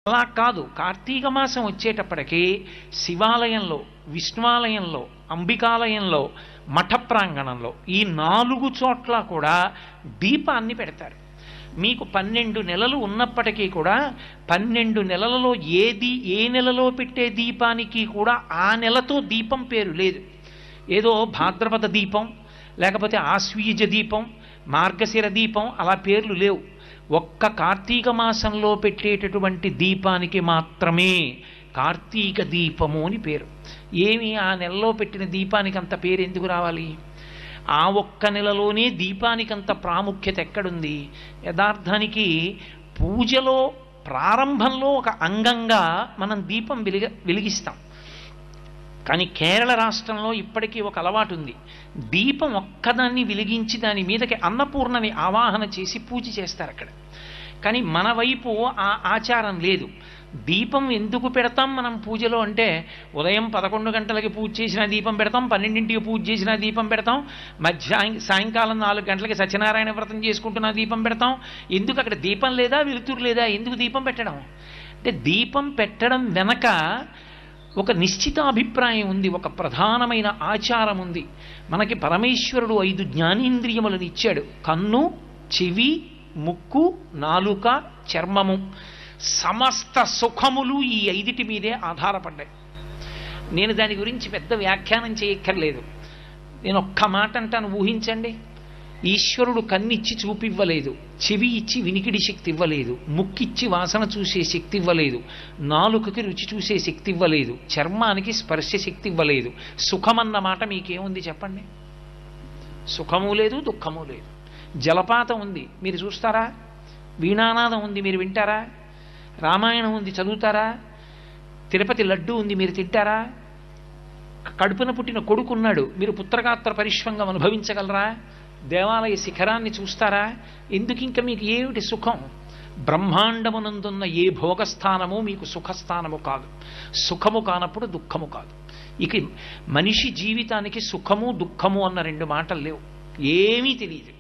అలా కాదు. కార్తీక మాసం వచ్చేటప్పటికి శివాలయంలో, విష్ణువాలయంలో, అంబికాలయంలో, మఠ ప్రాంగణంలో ఈ 4 చోట్ల కూడా దీపాన్ని పెడతారు. మీకు 12 నెలలు ఉన్నప్పటికీ కూడా 12 నెలలలో ఏ నెలలో పెట్టే దీపానికి కూడా ఆ నెలతో దీపం పేరు లేదు. ఏదో భాద్రపద దీపం, లేకపోతే ఆశ్వీజ దీపం, మార్గశిర దీపం అలా పేర్లు లేవు. ఒక్క కార్తీక మాసంలో పెట్టేటటువంటి దీపానికి మాత్రమే కార్తీక దీపము అని పేరు. ఏమి ఆ నెలలో పెట్టిన దీపానికి అంత పేరు ఎందుకు రావాలి? ఆ ఒక్క నెలలోనే దీపానికి అంత ప్రాముఖ్యత ఎక్కడుంది? యథార్థానికి పూజలో ప్రారంభంలో ఒక అంగంగా మనం దీపం వెలిగిస్తాం. కానీ కేరళ రాష్ట్రంలో ఇప్పటికీ ఒక అలవాటు ఉంది. దీపం ఒక్కదాన్ని వెలిగించి దాని మీదకి అన్నపూర్ణని ఆవాహన చేసి పూజ చేస్తారు అక్కడ. కానీ మన వైపు ఆ ఆచారం లేదు. దీపం ఎందుకు పెడతాం మనం పూజలో అంటే, ఉదయం 11 గంటలకి పూజ చేసిన దీపం పెడతాం, 12ంటికి పూజ చేసిన దీపం పెడతాం, సాయంకాలం 4 గంటలకి సత్యనారాయణ వ్రతం చేసుకుంటున్న దీపం పెడతాం. ఎందుకు అక్కడ దీపం లేదా, వెలుతురు లేదా? ఎందుకు దీపం పెట్టడం అంటే, దీపం పెట్టడం వెనక ఒక నిశ్చిత అభిప్రాయం ఉంది, ఒక ప్రధానమైన ఆచారం ఉంది. మనకి పరమేశ్వరుడు 5 జ్ఞానేంద్రియములను ఇచ్చాడు. కన్ను, చెవి, ముక్కు, నాలుక, చర్మము. సమస్త సుఖములు ఈ 5 మీదే ఆధారపడ్డాయి. నేను దాని గురించి పెద్ద వ్యాఖ్యానం చేయక్కర్లేదు. నేను ఒక్క మాట అంటాను, ఊహించండి. ఈశ్వరుడు కన్నిచ్చి చూపివ్వలేదు, చెవి ఇచ్చి వినికిడి శక్తి ఇవ్వలేదు, ముక్కిచ్చి వాసన చూసే శక్తి ఇవ్వలేదు, నాలుకకి రుచి చూసే శక్తి ఇవ్వలేదు, చర్మానికి స్పర్శ శక్తి ఇవ్వలేదు. సుఖమన్న మాట మీకేముంది చెప్పండి? సుఖము లేదు, దుఃఖము లేదు. జలపాతం ఉంది, మీరు చూస్తారా? వీణానాదం ఉంది, మీరు వింటారా? రామాయణం ఉంది, చదువుతారా? తిరుపతి లడ్డు ఉంది, మీరు తింటారా? కడుపున పుట్టిన కొడుకున్నాడు, మీరు పుత్రగాత్ర పరిశ్వంగం అనుభవించగలరా? దేవాలయ శిఖరాన్ని చూస్తారా? ఎందుకు ఇంకా మీకు ఏమిటి సుఖం? బ్రహ్మాండమునందున్న ఏ భోగస్థానము మీకు సుఖస్థానము కాదు. సుఖము కానప్పుడు దుఃఖము కాదు. ఇక మనిషి జీవితానికి సుఖము దుఃఖము అన్న 2 మాటలు లేవు. ఏమీ తెలియదు.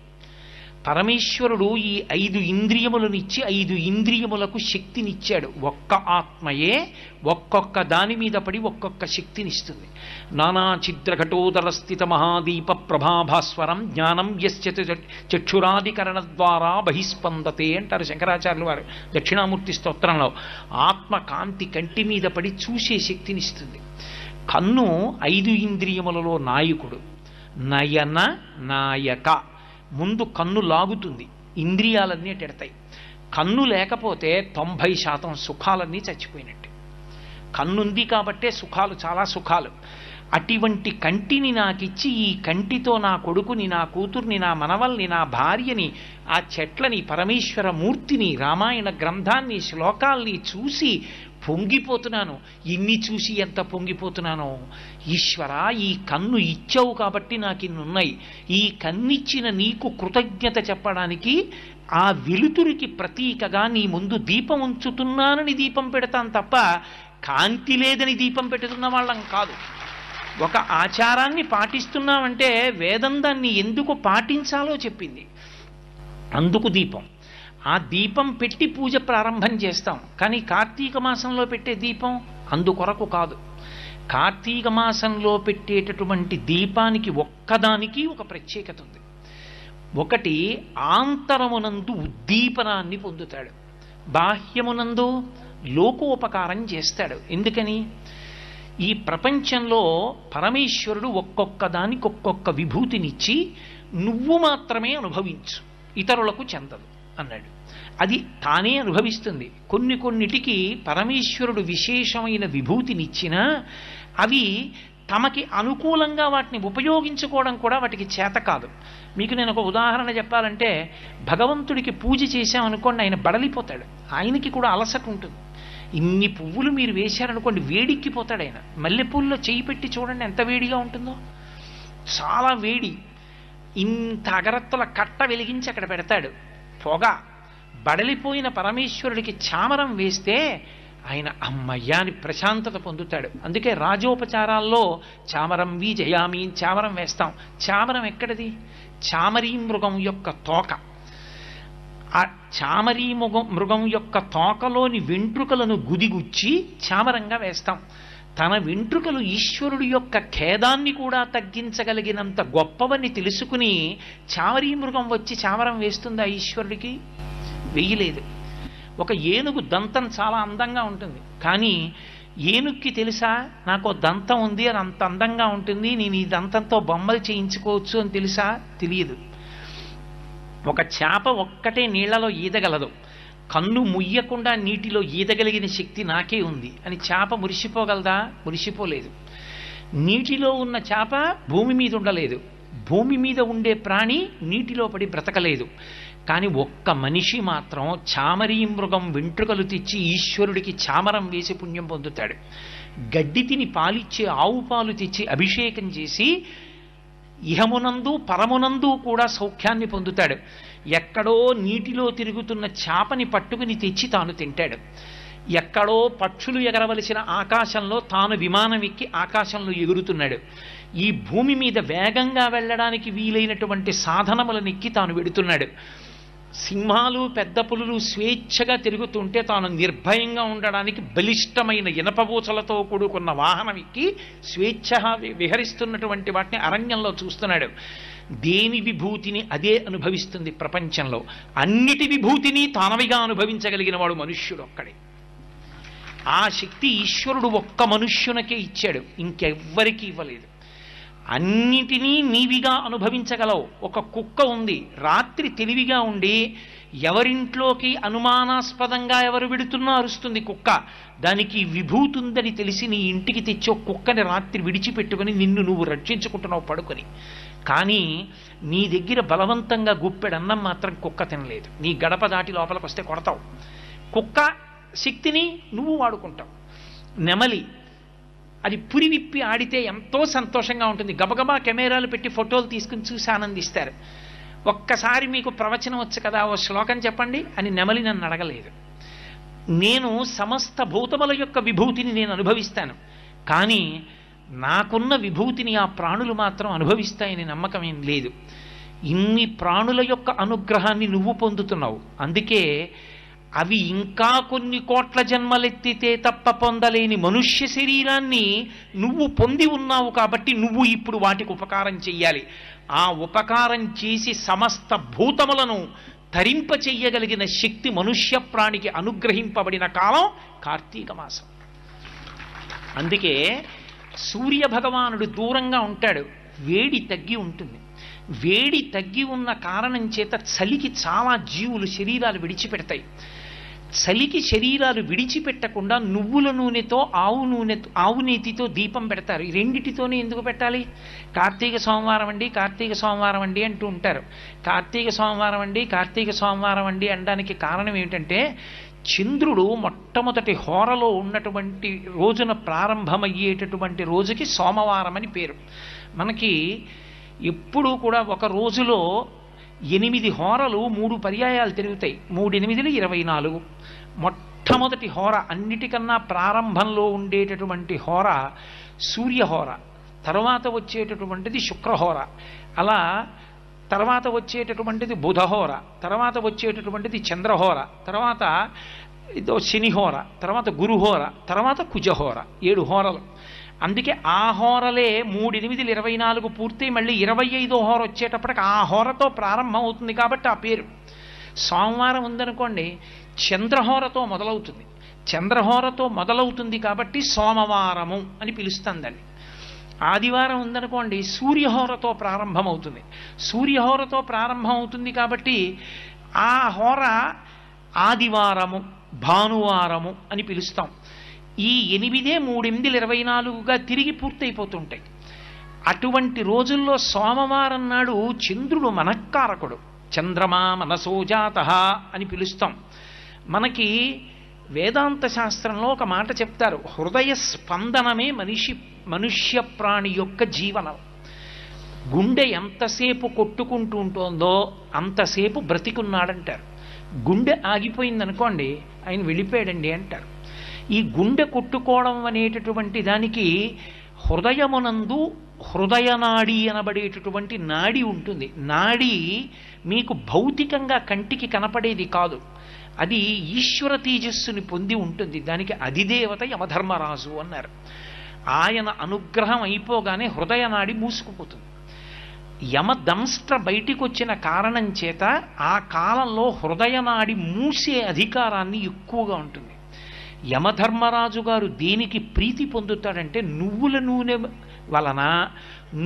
పరమేశ్వరుడు ఈ 5 ఇంద్రియములను ఇచ్చి 5 ఇంద్రియములకు శక్తినిచ్చాడు. ఒక్క ఆత్మయే ఒక్కొక్క దాని మీద పడి ఒక్కొక్క శక్తినిస్తుంది. నానా ఛిద్రఘటోదర స్థిత మహాదీప ప్రభాభాస్వరం జ్ఞానం యస్య చక్షురాధికరణ ద్వారా బహిస్పందతే అంటారు శంకరాచార్యులు వారు దక్షిణామూర్తి స్తోత్రంలో. ఆత్మ కాంతి కంటి మీద పడి చూసే శక్తినిస్తుంది. కన్ను 5 ఇంద్రియములలో నాయకుడు. నయన నాయక. ముందు కన్ను లాగుతుంది, ఇంద్రియాలన్నీ టెడతాయి. కన్ను లేకపోతే 90% సుఖాలన్నీ చచ్చిపోయినట్టే. కన్నుంది కాబట్టే సుఖాలు, చాలా సుఖాలు. అటువంటి కంటిని నాకిచ్చి ఈ కంటితో నా కొడుకుని, నా కూతుర్ని, నా మనవల్ని, నా భార్యని, ఆ చెట్లని, పరమేశ్వర మూర్తిని, రామాయణ గ్రంథాన్ని, శ్లోకాల్ని చూసి పొంగిపోతున్నాను. ఇన్ని చూసి ఎంత పొంగిపోతున్నానో. ఈశ్వర, ఈ కన్ను ఇచ్చావు కాబట్టి నాకు ఇన్నున్నాయి. ఈ కన్నిచ్చిన నీకు కృతజ్ఞత చెప్పడానికి ఆ వెలుతురికి ప్రతీకగా నీ ముందు దీపం ఉంచుతున్నానని దీపం పెడతాను తప్ప కాంతి లేదని దీపం పెట్టుతున్న వాళ్ళం కాదు. ఒక ఆచారాన్ని పాటిస్తున్నామంటే వేదం దాన్ని ఎందుకు పాటించాలో చెప్పింది. అందుకు దీపం. ఆ దీపం పెట్టి పూజ ప్రారంభం చేస్తాం. కానీ కార్తీక మాసంలో పెట్టే దీపం అందుకొరకు కాదు. కార్తీక మాసంలో పెట్టేటటువంటి దీపానికి ఒక్కదానికి ఒక ప్రత్యేకత ఉంది. ఒకటి, ఆంతరమునందు ఉద్దీపనాన్ని పొందుతాడు, బాహ్యమునందు లోకోపకారం చేస్తాడు. ఎందుకని? ఈ ప్రపంచంలో పరమేశ్వరుడు ఒక్కొక్క దానికి ఒక్కొక్క విభూతినిచ్చి నువ్వు మాత్రమే అనుభవించు, ఇతరులకు చెందదు అన్నాడు. అది తానే అనుభవిస్తుంది. కొన్నిటికి పరమేశ్వరుడు విశేషమైన విభూతినిచ్చినా అవి తమకి అనుకూలంగా వాటిని ఉపయోగించుకోవడం కూడా వాటికి చేత కాదు. మీకు నేను ఒక ఉదాహరణ చెప్పాలంటే, భగవంతుడికి పూజ చేశామనుకోండి, ఆయన బడలిపోతాడు. ఆయనకి కూడా అలసట ఉంటుంది. ఇన్ని పువ్వులు మీరు వేశారనుకోండి, వేడిక్కిపోతాడు ఆయన. మల్లెపూల్లో చేయి పెట్టి చూడండి ఎంత వేడిగా ఉంటుందో, చాలా వేడి. ఇంత అగరత్తుల కట్ట వెలిగించి అక్కడ పెడతాడు, పొగ. బడలిపోయిన పరమేశ్వరుడికి చామరం వేస్తే ఆయన అమ్మయ్యాని ప్రశాంతత పొందుతాడు. అందుకే రాజోపచారాల్లో చామరం జయామి చామరం వేస్తాం. చామరం ఎక్కడిది? చామరీ మృగం యొక్క తోక. ఆ చామరీ మృగం యొక్క తోకలోని వెంట్రుకలను గుదిగుచ్చి చామరంగా వేస్తాం. తన వెంట్రుకలు ఈశ్వరుడి యొక్క ఖేదాన్ని కూడా తగ్గించగలిగినంత గొప్పవని తెలుసుకుని చామరీ మృగం వచ్చి చామరం వేస్తుందా ఈశ్వరుడికి? వెయ్యలేదు. ఒక ఏనుగు దంతం చాలా అందంగా ఉంటుంది, కానీ ఏనుక్కి తెలుసా నాకు దంతం ఉంది, అది అంత అందంగా ఉంటుంది, నేను ఈ దంతంతో బొమ్మలు చేయించుకోవచ్చు అని తెలుసా? తెలియదు. ఒక చేప ఒక్కటే నీళ్లలో ఈదగలదు, కన్ను ముయ్యకుండా నీటిలో ఈదగలిగిన శక్తి నాకే ఉంది అని చేప మురిసిపోగలదా? మురిసిపోలేదు. నీటిలో ఉన్న చేప భూమి మీద ఉండలేదు, భూమి మీద ఉండే ప్రాణి నీటిలో పడి బ్రతకలేదు. కానీ ఒక్క మనిషి మాత్రం చామరీ మృగం వెంట్రుకలు తెచ్చి ఈశ్వరుడికి చామరం వేసి పుణ్యం పొందుతాడు. గడ్డి తిని పాలిచ్చే ఆవు పాలు తెచ్చి అభిషేకం చేసి ఇహమునందు పరమునందు కూడా సౌఖ్యాన్ని పొందుతాడు. ఎక్కడో నీటిలో తిరుగుతున్న చేపని పట్టుకుని తెచ్చి తాను తింటాడు. ఎక్కడో పక్షులు ఎగరవలసిన ఆకాశంలో తాను విమానం ఎక్కి ఆకాశంలో ఎగురుతున్నాడు. ఈ భూమి మీద వేగంగా వెళ్ళడానికి వీలైనటువంటి సాధనములను ఎక్కి తాను వెడుతున్నాడు. సింహాలు పెద్ద పులులు స్వేచ్ఛగా తిరుగుతుంటే తాను నిర్భయంగా ఉండడానికి బలిష్టమైన ఇనపబూచలతో కూడుకున్న వాహనం ఎక్కి స్వేచ్ఛగా విహరిస్తున్నటువంటి వాటిని అరణ్యంలో చూస్తున్నాడు. దేని విభూతిని అదే అనుభవిస్తుంది ప్రపంచంలో. అన్నిటి విభూతిని తానవిగా అనుభవించగలిగిన వాడు మనుష్యుడు ఒక్కడే. ఆ శక్తి ఈశ్వరుడు ఒక్క మనుష్యునికే ఇచ్చాడు, ఇంకెవ్వరికీ ఇవ్వలేదు. అన్నిటినీ నీవిగా అనుభవించగలవు. ఒక కుక్క ఉంది, రాత్రి తెలివిగా ఉండి ఎవరింట్లోకి అనుమానాస్పదంగా ఎవరు విడుతున్నా అరుస్తుంది కుక్క. దానికి విభూతి ఉందని తెలిసి నీ ఇంటికి తెచ్చి ఒక కుక్కని రాత్రి విడిచిపెట్టుకుని నిన్ను నువ్వు రక్షించుకుంటున్నావు పడుకొని. కానీ నీ దగ్గర బలవంతంగా గుప్పెడన్నం మాత్రం కుక్క తినలేదు. నీ గడప దాటి లోపలికి వస్తే కొడతావు. కుక్క శక్తిని నువ్వు వాడుకుంటావు. నెమలి అది పురి విప్పి ఆడితే ఎంతో సంతోషంగా ఉంటుంది. గబగబా కెమెరాలు పెట్టి ఫోటోలు తీసుకుని చూసి ఆనందిస్తారు. ఒక్కసారి మీకు ప్రవచనం వచ్చు కదా, ఓ శ్లోకం చెప్పండి అని నెమలి నన్ను అడగలేదు. నేను సమస్త భూతముల యొక్క విభూతిని నేను అనుభవిస్తాను, కానీ నాకున్న విభూతిని ఆ ప్రాణులు మాత్రం అనుభవిస్తాయని నమ్మకం ఏం లేదు. ఇన్ని ప్రాణుల యొక్క అనుగ్రహాన్ని నువ్వు పొందుతున్నావు. అందుకే అవి ఇంకా కొన్ని కోట్ల జన్మలెత్తితే తప్ప పొందలేని మనుష్య శరీరాన్ని నువ్వు పొంది ఉన్నావు. కాబట్టి నువ్వు ఇప్పుడు వాటికి ఉపకారం చెయ్యాలి. ఆ ఉపకారం చేసి సమస్త భూతములను తరింప చెయ్యగలిగిన శక్తి మనుష్య ప్రాణికి అనుగ్రహింపబడిన కాలం కార్తీక మాసం. అందుకే సూర్య భగవానుడు దూరంగా ఉంటాడు, వేడి తగ్గి ఉంటుంది. వేడి తగ్గి ఉన్న కారణం చేత చలికి చాలా జీవులు శరీరాలు విడిచిపెడతాయి. చలికి శరీరాలు విడిచిపెట్టకుండా నువ్వుల నూనెతో ఆవు నేతితో దీపం పెడతారు. ఈ రెండిటితోనే ఎందుకు పెట్టాలి? కార్తీక సోమవారం అండి, కార్తీక సోమవారం అండి అంటూ ఉంటారు. కార్తీక సోమవారం అండి, కార్తీక సోమవారం అండి అనడానికి కారణం ఏమిటంటే చంద్రుడు మొట్టమొదటి హోరలో ఉన్నటువంటి రోజున ప్రారంభమయ్యేటటువంటి రోజుకి సోమవారం అని పేరు. మనకి ఎప్పుడూ కూడా ఒక రోజులో 8 హోరలు 3 పర్యాయాలు తిరుగుతాయి. 3 8 24. మొట్టమొదటి హోర అన్నిటికన్నా ప్రారంభంలో ఉండేటటువంటి హోర సూర్యహోర, తర్వాత వచ్చేటటువంటిది శుక్రహోర, అలా తర్వాత వచ్చేటటువంటిది బుధహోర, తర్వాత వచ్చేటటువంటిది చంద్రహోర, తర్వాత శనిహోర, తర్వాత గురుహోర, తర్వాత కుజహోర. 7 హోరలు. అందుకే ఆ హోరలే 3 8 24 పూర్తి మళ్ళీ 25వ హోర వచ్చేటప్పటికి ఆ హోరతో ప్రారంభం అవుతుంది కాబట్టి ఆ పేరు. సోమవారం ఉందనుకోండి చంద్రహోరతో మొదలవుతుంది. చంద్రహోరతో మొదలవుతుంది కాబట్టి సోమవారము అని పిలుస్తుందండి. ఆదివారం ఉందనుకోండి సూర్యహోరతో ప్రారంభమవుతుంది. సూర్యహోరతో ప్రారంభం అవుతుంది కాబట్టి ఆ హోర ఆదివారము, భానువారము అని పిలుస్తాం. ఈ 8 3 8 24గా తిరిగి పూర్తయిపోతుంటాయి. అటువంటి రోజుల్లో సోమవారం నాడు చంద్రుడు మనఃకారకుడు. చంద్రమా మనసోజాతః అని పిలుస్తాం. మనకి వేదాంత శాస్త్రంలో ఒక మాట చెప్తారు, హృదయ స్పందనమే మనుష్య ప్రాణి యొక్క జీవనం. గుండె ఎంతసేపు కొట్టుకుంటూ ఉంటుందో అంతసేపు బ్రతికున్నాడంటారు. గుండె ఆగిపోయిందనుకోండి ఆయన వెళ్ళిపోయాడండి అంటారు. ఈ గుండె కొట్టుకోవడం అనేటటువంటి దానికి హృదయమునందు హృదయనాడి అనబడేటటువంటి నాడి ఉంటుంది. నాడి మీకు భౌతికంగా కంటికి కనపడేది కాదు, అది ఈశ్వర తేజస్సుని పొంది ఉంటుంది. దానికి అధిదేవత యమధర్మరాజు అన్నారు. ఆయన అనుగ్రహం అయిపోగానే హృదయనాడి మూసుకుపోతుంది. యమదంస్ట్ర బయటికి వచ్చిన కారణం చేత ఆ కాలంలో హృదయనాడి మూసే అధికారాన్ని ఎక్కువగా ఉంటుంది. యమధర్మరాజు గారు దేనికి ప్రీతి పొందుతాడంటే, నువ్వుల నూనె వలన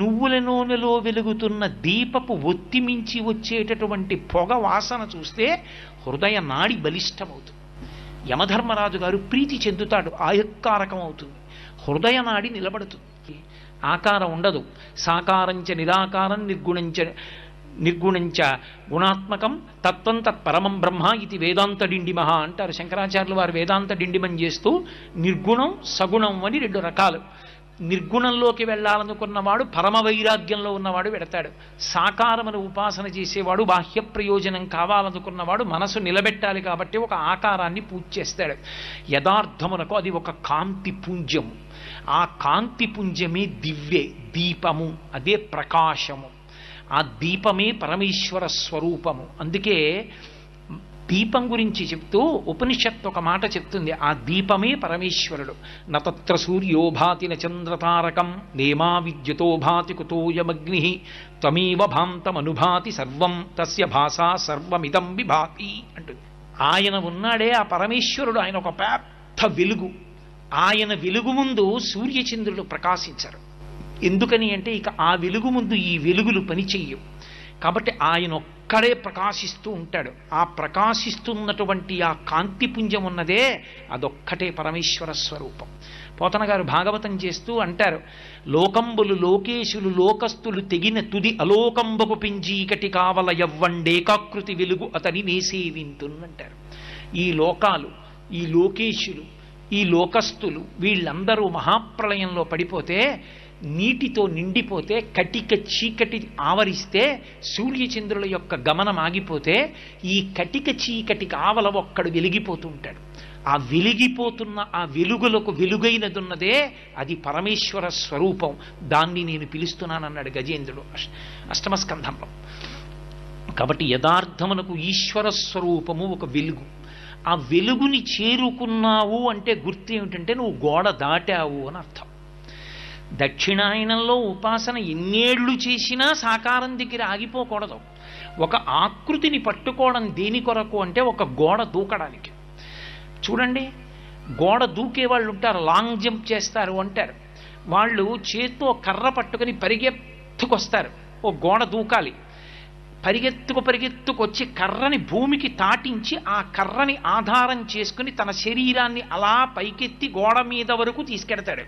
నువ్వుల నూనెలో వెలుగుతున్న దీపపు ఒత్తి మించి వచ్చేటటువంటి పొగ వాసన చూస్తే హృదయ నాడి బలిష్టమవుతుంది. యమధర్మరాజు గారు ప్రీతి చెందుతాడు, ఆయక్కారకం అవుతుంది, హృదయ నాడి నిలబడుతుంది. ఆకారం ఉండదు. సాకారంచ నిరాకారం నిర్గుణంచ గుణాత్మకం తత్వం తత్పరమం బ్రహ్మ ఇది వేదాంత డిండిమహ అంటారు శంకరాచార్యులు వారు. వేదాంత డిండిమం చేస్తూ నిర్గుణం సగుణం అని రెండు రకాలు. నిర్గుణంలోకి వెళ్ళాలనుకున్నవాడు పరమ వైరాగ్యంలో ఉన్నవాడు వెడతాడు. సాకారమును ఉపాసన చేసేవాడు బాహ్య ప్రయోజనం కావాలనుకున్నవాడు మనసు నిలబెట్టాలి కాబట్టి ఒక ఆకారాన్ని పూజ చేస్తాడు. యథార్థమునకు అది ఒక కాంతి పుంజము. ఆ కాంతి పుంజమే దివ్యే దీపము, అదే ప్రకాశము. ఆ దీపమే పరమేశ్వర స్వరూపము. అందుకే దీపం గురించి చెప్తూ ఉపనిషత్తు ఒక మాట చెప్తుంది, ఆ దీపమే పరమేశ్వరుడు. నతత్ర సూర్యోభాతి నచంద్రతారకం నేమా విద్యుతో భాతి కుతోయమగ్ని త్వమేవ భాంతమనుభాతి సర్వం తస్య భాషా సర్వమిదం విభాతి అంటుంది. ఆయన ఉన్నాడే ఆ పరమేశ్వరుడు, ఆయన ఒక పెద్ద వెలుగు. ఆయన వెలుగు ముందు సూర్యచంద్రులు ప్రకాశించరు. ఎందుకని అంటే ఇక ఆ వెలుగు ముందు ఈ వెలుగులు పనిచెయ్యవు. కాబట్టి ఆయన ఒక్కడే ప్రకాశిస్తూ ఉంటాడు. ఆ ప్రకాశిస్తున్నటువంటి ఆ కాంతిపుంజం ఉన్నదే అదొక్కటే పరమేశ్వర స్వరూపం. పోతన గారు భాగవతం చేస్తూ అంటారు, లోకంబులు లోకేశులు లోకస్తులు తెగిన తుది అలోకంబకు పింజీకటి కావల యవ్వండేకాకృతి వెలుగు అతని నేసేవింతున్నంటారు. ఈ లోకాలు, ఈ లోకేశులు, ఈ లోకస్తులు వీళ్ళందరూ మహాప్రళయంలో పడిపోతే, నీటితో నిండిపోతే, కటిక చీకటి ఆవరిస్తే, సూర్యచంద్రుల యొక్క గమనం ఆగిపోతే, ఈ కటిక చీకటి ఆవల ఒక్కడు వెలిగిపోతూ ఉంటాడు. ఆ వెలిగిపోతున్న ఆ వెలుగులకు వెలుగైనదున్నదే అది పరమేశ్వర స్వరూపం. దాన్ని నేను పిలుస్తున్నానన్నాడు గజేంద్రుడు అష్టమ స్కంధంలో. కాబట్టి యథార్థమునకు ఈశ్వర స్వరూపము ఒక వెలుగు. ఆ వెలుగుని చేరుకున్నావు అంటే గుర్తు ఏమిటంటే నువ్వు గోడ దాటావు అని అర్థం. దక్షిణాయనంలో ఉపాసన ఎన్నేళ్లు చేసినా సాకారం దగ్గర ఆగిపోకూడదు. ఒక ఆకృతిని పట్టుకోవడం దేని కొరకు అంటే ఒక గోడ దూకడానికి. చూడండి, గోడ దూకే వాళ్ళు ఉంటారు, లాంగ్ జంప్ చేస్తారు అంటారు. వాళ్ళు చేత్తో కర్ర పట్టుకుని పరిగెత్తుకొస్తారు, ఓ గోడ దూకాలి. పరిగెత్తుకొచ్చి కర్రని భూమికి తాటించి ఆ కర్రని ఆధారం చేసుకుని తన శరీరాన్ని అలా పైకెత్తి గోడ మీద వరకు తీసుకెడతాడు.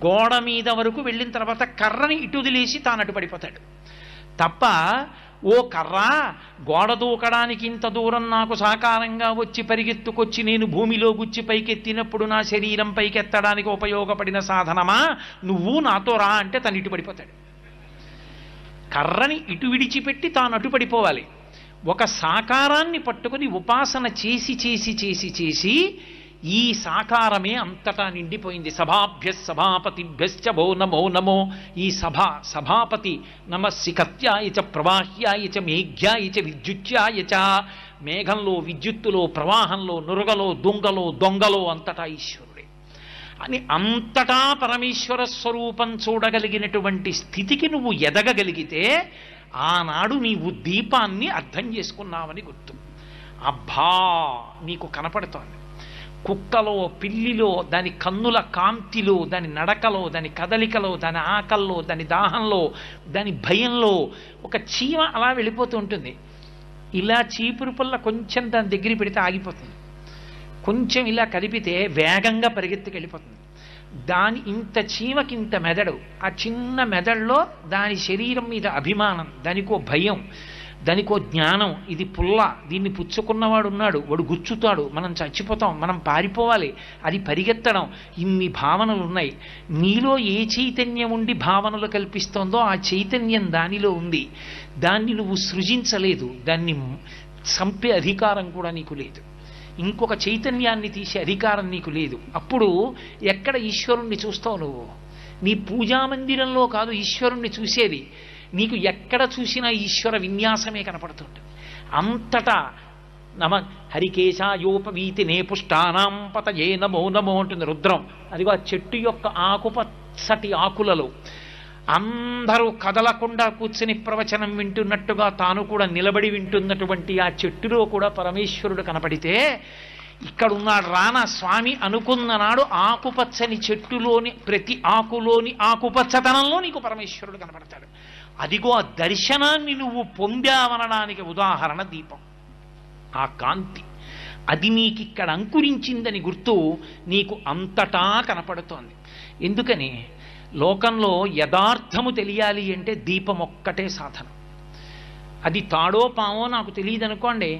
గోడ మీద వరకు వెళ్ళిన తర్వాత కర్రని ఇటు వదిలేసి తాను అటు పడిపోతాడు తప్ప, ఓ కర్రా గోడ దూకడానికి ఇంత దూరం నాకు సాకారంగా వచ్చి పరిగెత్తుకొచ్చి నేను భూమిలో గుచ్చి పైకెత్తినప్పుడు నా శరీరం పైకెత్తడానికి ఉపయోగపడిన సాధనమా, నువ్వు నాతో రా అంటే తను ఇటు పడిపోతాడు. కర్రని ఇటు విడిచిపెట్టి తాను అటు పడిపోవాలి. ఒక సాకారాన్ని పట్టుకుని ఉపాసన చేసి చేసి చేసి చేసి ఈ సాకారమే అంతటా నిండిపోయింది. సభాభ్య సభాపతిభ్యశ్చ భో నమో నమో. ఈ సభాపతి నమస్సికత్యాయ చ ప్రవాహ్యాయ చ మేఘ్యాయ చ విద్యుత్యాయ చ. మేఘంలో, విద్యుత్తులో, ప్రవాహంలో, నురగలో, దొంగలో అంతటా ఈశ్వరుడే అని అంతటా పరమేశ్వర స్వరూపం చూడగలిగినటువంటి స్థితికి నువ్వు ఎదగగలిగితే ఆనాడు నీవు దీపాన్ని అర్థం చేసుకున్నావని గుర్తు. అబ్బా నీకు కనపడుతోంది. కుక్కలో, పిల్లిలో, దాని కన్నుల కాంతిలో, దాని నడకలో, దాని కదలికలో, దాని ఆకల్లో, దాని దాహంలో, దాని భయంలో ఒక చీమ అలా వెళ్ళిపోతూ ఉంటుంది. ఇలా చీపురు పుల్ల కొంచెం దాని దగ్గర పెడితే ఆగిపోతుంది, కొంచెం ఇలా కదిపితే వేగంగా పరిగెత్తుకెళ్ళిపోతుంది. దాని ఇంత చీమకింత మెదడు, ఆ చిన్న మెదడులో దాని శరీరం మీద అభిమానం, దానికో భయం, దానికో జ్ఞానం. ఇది పుల్ల, దీన్ని పుచ్చుకున్నవాడు ఉన్నాడు, వాడు గుచ్చుతాడు, మనం చచ్చిపోతాం, మనం పారిపోవాలి, అది పరిగెత్తడం. ఇన్ని భావనలు ఉన్నాయి. నీలో ఏ చైతన్యం ఉండి భావనలు కల్పిస్తోందో ఆ చైతన్యం దానిలో ఉంది. దాన్ని నువ్వు సృజించలేదు, దాన్ని చంపే అధికారం కూడా నీకు లేదు. ఇంకొక చైతన్యాన్ని తీసే అధికారం నీకు లేదు. అప్పుడు ఎక్కడ ఈశ్వరుణ్ణి చూస్తావు నువ్వు? నీ పూజా మందిరంలో కాదు ఈశ్వరుణ్ణి చూసేది, నీకు ఎక్కడ చూసినా ఈశ్వర విన్యాసమే కనపడుతుంటుంది. అంతటా నమ హరికేశాయోపవీతి నే పుష్టానాం పతయే నమో నమో అంటుంది రుద్రం. అదిగో ఆ చెట్టు యొక్క ఆకుపచ్చటి ఆకులలో అందరూ కదలకుండా కూర్చుని ప్రవచనం వింటున్నట్టుగా తాను కూడా నిలబడి వింటున్నటువంటి ఆ చెట్టులో కూడా పరమేశ్వరుడు కనపడితే, ఇక్కడున్నాడు రానా స్వామి అనుకున్న నాడు ఆకుపచ్చని చెట్టులోని ప్రతి ఆకులోని ఆకుపచ్చతనంలో నీకు పరమేశ్వరుడు కనపడతాడు. అదిగో ఆ దర్శనాన్ని నువ్వు పొందావనడానికి ఉదాహరణ దీపం. ఆ కాంతి అది నీకిక్కడ అంకురించిందని గుర్తు నీకు అంతటా కనపడుతోంది. ఎందుకని లోకంలో యథార్థము తెలియాలి అంటే దీపం ఒక్కటే సాధనం. అది తాడో పామో నాకు తెలియదు అనుకోండి,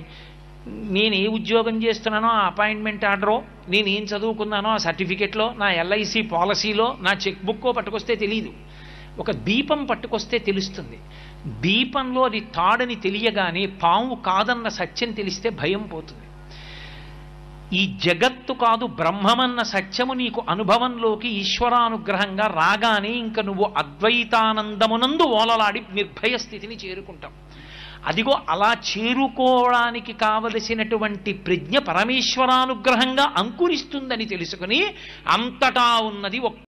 నేను ఏ ఉద్యోగం చేస్తున్నానో ఆ అపాయింట్మెంట్ ఆర్డరో, నేనేం చదువుకున్నానో ఆ సర్టిఫికెట్లో, నా ఎల్ఐసి పాలసీలో నా చెక్ బుక్కో పట్టుకొస్తే తెలియదు. ఒక దీపం పట్టుకొస్తే తెలుస్తుంది. దీపంలో అది తాడని తెలియగానే పాము కాదన్న సత్యం తెలిస్తే భయం పోతుంది. ఈ జగత్తు కాదు బ్రహ్మమన్న సత్యము నీకు అనుభవంలోకి ఈశ్వరానుగ్రహంగా రాగానే ఇంక నువ్వు అద్వైతానందమునందు ఓలలాడి నిర్భయ స్థితిని చేరుకుంటావు. అదిగో అలా చేరుకోవడానికి కావలసినటువంటి ప్రజ్ఞ పరమేశ్వరానుగ్రహంగా అంకురిస్తుందని తెలుసుకుని అంతటా ఉన్నది